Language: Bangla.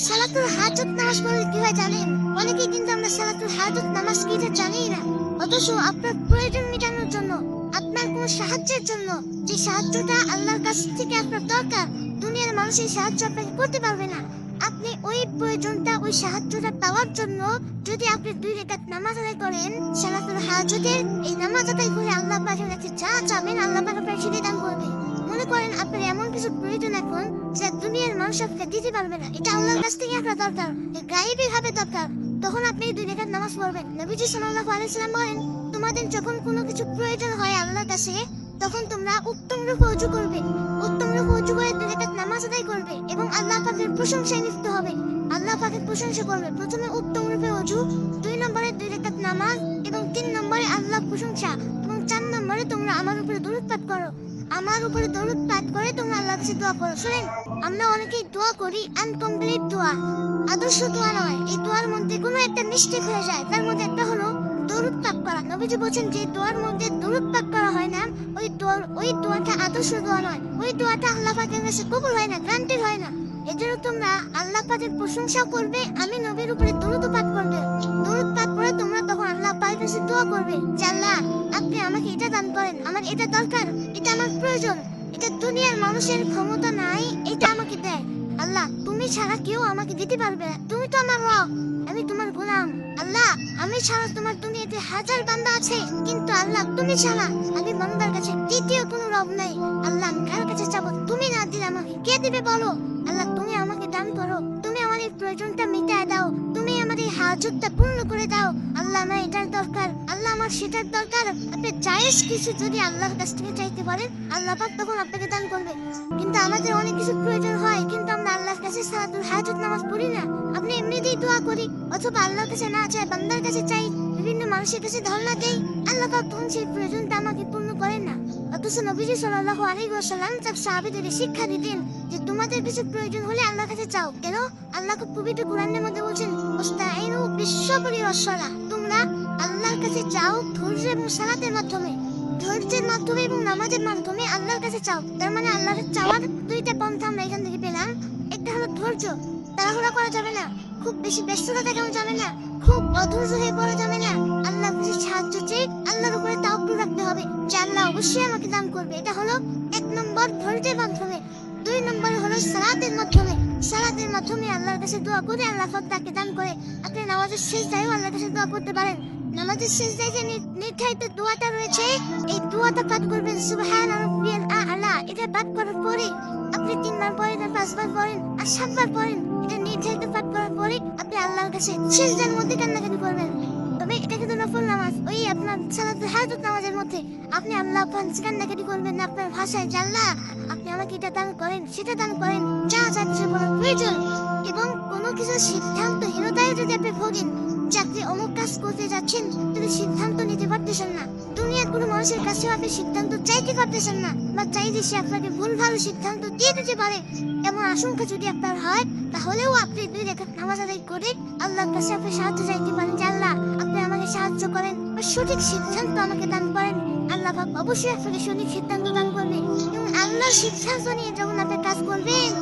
সালাতুল হাজত নামাজ পড়লে কি হয় জানেন? অনেকেই কিন্তু আমরা সালাতুল হাজত নামাজ কি এটা জানি না। অথচ আপনার প্রয়োজন মেটানোর জন্য, আপনার কোনো সাহায্যের জন্য, যে সাহায্যটা আল্লাহর কাছ থেকে আপনার দরকার, দুনিয়ার মানুষের সাহায্য আপনাকে করতে পারবে না। আপনি ওই প্রয়োজনটা, ওই সাহায্যটা পাওয়ার জন্য যদি আপনি 2 রাকাত নামাজ আদায় করেন সালাতুল হাজতের, এই নামাজ আদায় করে আল্লাহ পাকের কাছে যা চাবেন আল্লাহ পাক আপনাকে সেটাই দান করবে। মনে করেন আপনার এমন কিছু প্রয়োজন এখন যা দুনিয়ার মানুষ আপনাকে দিতে পারবে না, এটা আল্লাহর কাছ থেকে আপনার দরকার, গায়েবী ভাবে দরকার, তখন আপনি 2 রাকাত নামাজ পড়বেন। নবীজি সাল্লাল্লাহু আলাইহি ওয়াসাল্লাম বলেন, তোমাদের যখন কোনো কিছু প্রয়োজন হয় আল্লাহর কাছে, তখন তোমরা উত্তম রূপে ওযু করবে, উত্তম রূপে ওযু করে 2 রাকাত নামাজ আদায় করবে এবং আল্লাহ পাকের প্রশংসায় লিপ্ত হবে, আল্লাহ পাকের প্রশংসা করবে। প্রথমে উত্তম রূপে ওযু, 2 নম্বরে 2 রাকাত নামাজ এবং 3 নম্বরে আল্লাহর প্রশংসা এবং 4 নম্বরে তোমরা আমার উপরে দরুদ পাঠ করো। আমার উপরে দরুদ পাঠ করে তোমরা আল্লাহর কাছে দোয়া করো। শুনেন, আমরা অনেকেই দোয়া করি আনকমপ্লিট দোয়া, আদর্শ দোয়া নয়। এই দোয়ার মধ্যে কোনো একটা মিস্টেক হয়ে যায়, তার মধ্যে একটা হলো দরুদ পাঠ করা। নবীজি বলেন যে দোয়ার মধ্যে দরুদ পাঠ করা হয় না, ওই দোয়াটা আদর্শ দোয়া নয়, ওই দোয়াটা আল্লাহ পাকের কাছে কবুল হয় না, গ্রান্টেড হয় না। এজন্য তোমরা আল্লাহ পাকের প্রশংসা করবে, আমি নবীর উপরে দরুদ পাঠ করবে। দরুদ পাঠ করে তোমরা তখন আল্লাহ পাকের কাছে দোয়া করবে যে আল্লাহ আপনি আমাকে এটা দান করেন, আমার এটা দরকার, এটা আমার প্রয়োজন, এটা দুনিয়ার মানুষের ক্ষমতা নাই, এটা আমাকে দেয়। আল্লাহ তুমি ছাড়া কেউ আমাকে দিতে পারবে না, তুমি তো আমার রব, আমি তোমার গোলাম। আল্লাহ আমি ছাড়া তোমার দুনিয়াতে হাজার বান্দা আছে, কিন্তু আল্লাহ তুমি ছাড়া আমি বান্দার কাছে দ্বিতীয় কোনো রব নাই। আল্লাহ আমি কার কাছে চাবো? তুমি না দিলে আমাকে কে দিবে বলো? আল্লাহ তুমি আমাকে দান করো, তুমি আমার এই প্রয়োজনটা মিটায় দাও, তুমি আমার এই হাজতটা পূর্ণ করে দাও। আল্লাহ আমার এটার দরকার, আল্লাহ আমার সেটার দরকার। আপনি জায়েজ কিছু যদি আল্লাহর কাছ থেকে চাইতে পারেন, আল্লাহ পাক তখন আপনাকে দান করবে। কিন্তু আমাদের অনেক কিছু প্রয়োজন হয়, কিন্তু আমরা আল্লাহর কাছে সালাতুল হাজত নামাজ পড়ি না। আপনি এমনিতেই দোয়া করি, অথবা আল্লাহর কাছে না চাই, বান্দার কাছে চাই, বিভিন্ন মানুষের কাছে ধর্ণা দেই, আল্লাহ পাক তখন সেই প্রয়োজনটা আমাকে পূর্ণ করেন না। অথচ নবীজি সাল্লাল্লাহু আলাইহি ওয়াসাল্লাম তার সাহাবীদের শিক্ষা দিতেন যে তোমাদের কিছু প্রয়োজন হলে আল্লাহর কাছে চাও। কেন? আল্লাহ পবিত্র কোরআনের মধ্যে বলছেন ওয়াস্তাঈনু বিস-সাবরি ওয়াস-সালাহ, তোমরা আল্লাহর কাছে চাও ধৈর্য এবং সালাতের মাধ্যমে, ধৈর্যের মাধ্যমে এবং নামাজের মাধ্যমে আল্লাহর কাছে চাও। তার মানে আল্লাহর চাওয়ার 2টা পন্থা আমরা এখান থেকে পেলাম। একটা হলো ধৈর্য, তাড়াহুড়া করা যাবে না, খুব বেশি ব্যস্ততা দেখানো যাবে না, খুব অধৈর্য হয়ে পড়া যাবে না। আল্লাহর কাছে সাহায্য চেয়ে আল্লাহর উপরে তাওয়াক্কুল রাখতে হবে যে আল্লাহ অবশ্যই আমাকে দান করবে। এটা হলো 1 নম্বর ধৈর্যের মাধ্যমে। 2 নম্বর হলো সালাতের মাধ্যমে। সালাতের মাধ্যমে আল্লাহর কাছে দোয়া করে আল্লাহ পাক তাকে দান করে। আপনি নামাজের সিজদায়ও আল্লাহর কাছে দোয়া করতে পারেন। নামাজের সিজদায় যে নির্ধারিত দোয়াটা রয়েছে, এই দোয়াটা পাঠ করবেন সুবহানা রাব্বিয়াল আ'লা। এটা পাঠ করার পরে আপনি 3 বার পড়েন, 5 বার পড়েন আর 7 বার পড়েন। এটা নির্ধারিত পাঠ করার পরে আপনি আল্লাহর কাছে সিজদার মধ্যে কান্নাকাটি করবেন। তবে এটা কিন্তু নফল নামাজ, ওই আপনার সালাতুল হাজত নামাজের মধ্যে আপনি আল্লাহ পাক কান্নাকাটি করবেন না আপনার ভাষায় যে আল্লাহ আপনি আমাকে এটা দান করেন, সেটা দান করেন, যা যা কিছু বলার প্রয়োজন। এবং কোনো কিছু সিদ্ধান্তহীনতায় যদি আপনি ভোগেন যে আপনি অমুক কাজ করতে যাচ্ছেন, যদি সিদ্ধান্ত নিতে পারতেছেন না, দুনিয়ার কোনো মানুষের কাছেও আপনি সিদ্ধান্ত চাইতে পারতেছেন না, বা চাইলে সে আপনাকে ভুলভাল সিদ্ধান্ত দিয়ে দিতে পারে, এমন আশঙ্কা যদি আপনার হয়, তাহলেও আপনি 2 রাকাত নামাজ আদায় করে আল্লাহর কাছে আপনি সাহায্য চাইতে পারেন যে আল্লাহ আপনি আমাকে সাহায্য করেন, সঠিক সিদ্ধান্ত আমাকে দান করেন। আল্লাহ পাক অবশ্যই আপনাকে সঠিক সিদ্ধান্ত দান করবে এবং আল্লাহর সিদ্ধান্ত নিয়ে যখন আপনি কাজ করবেন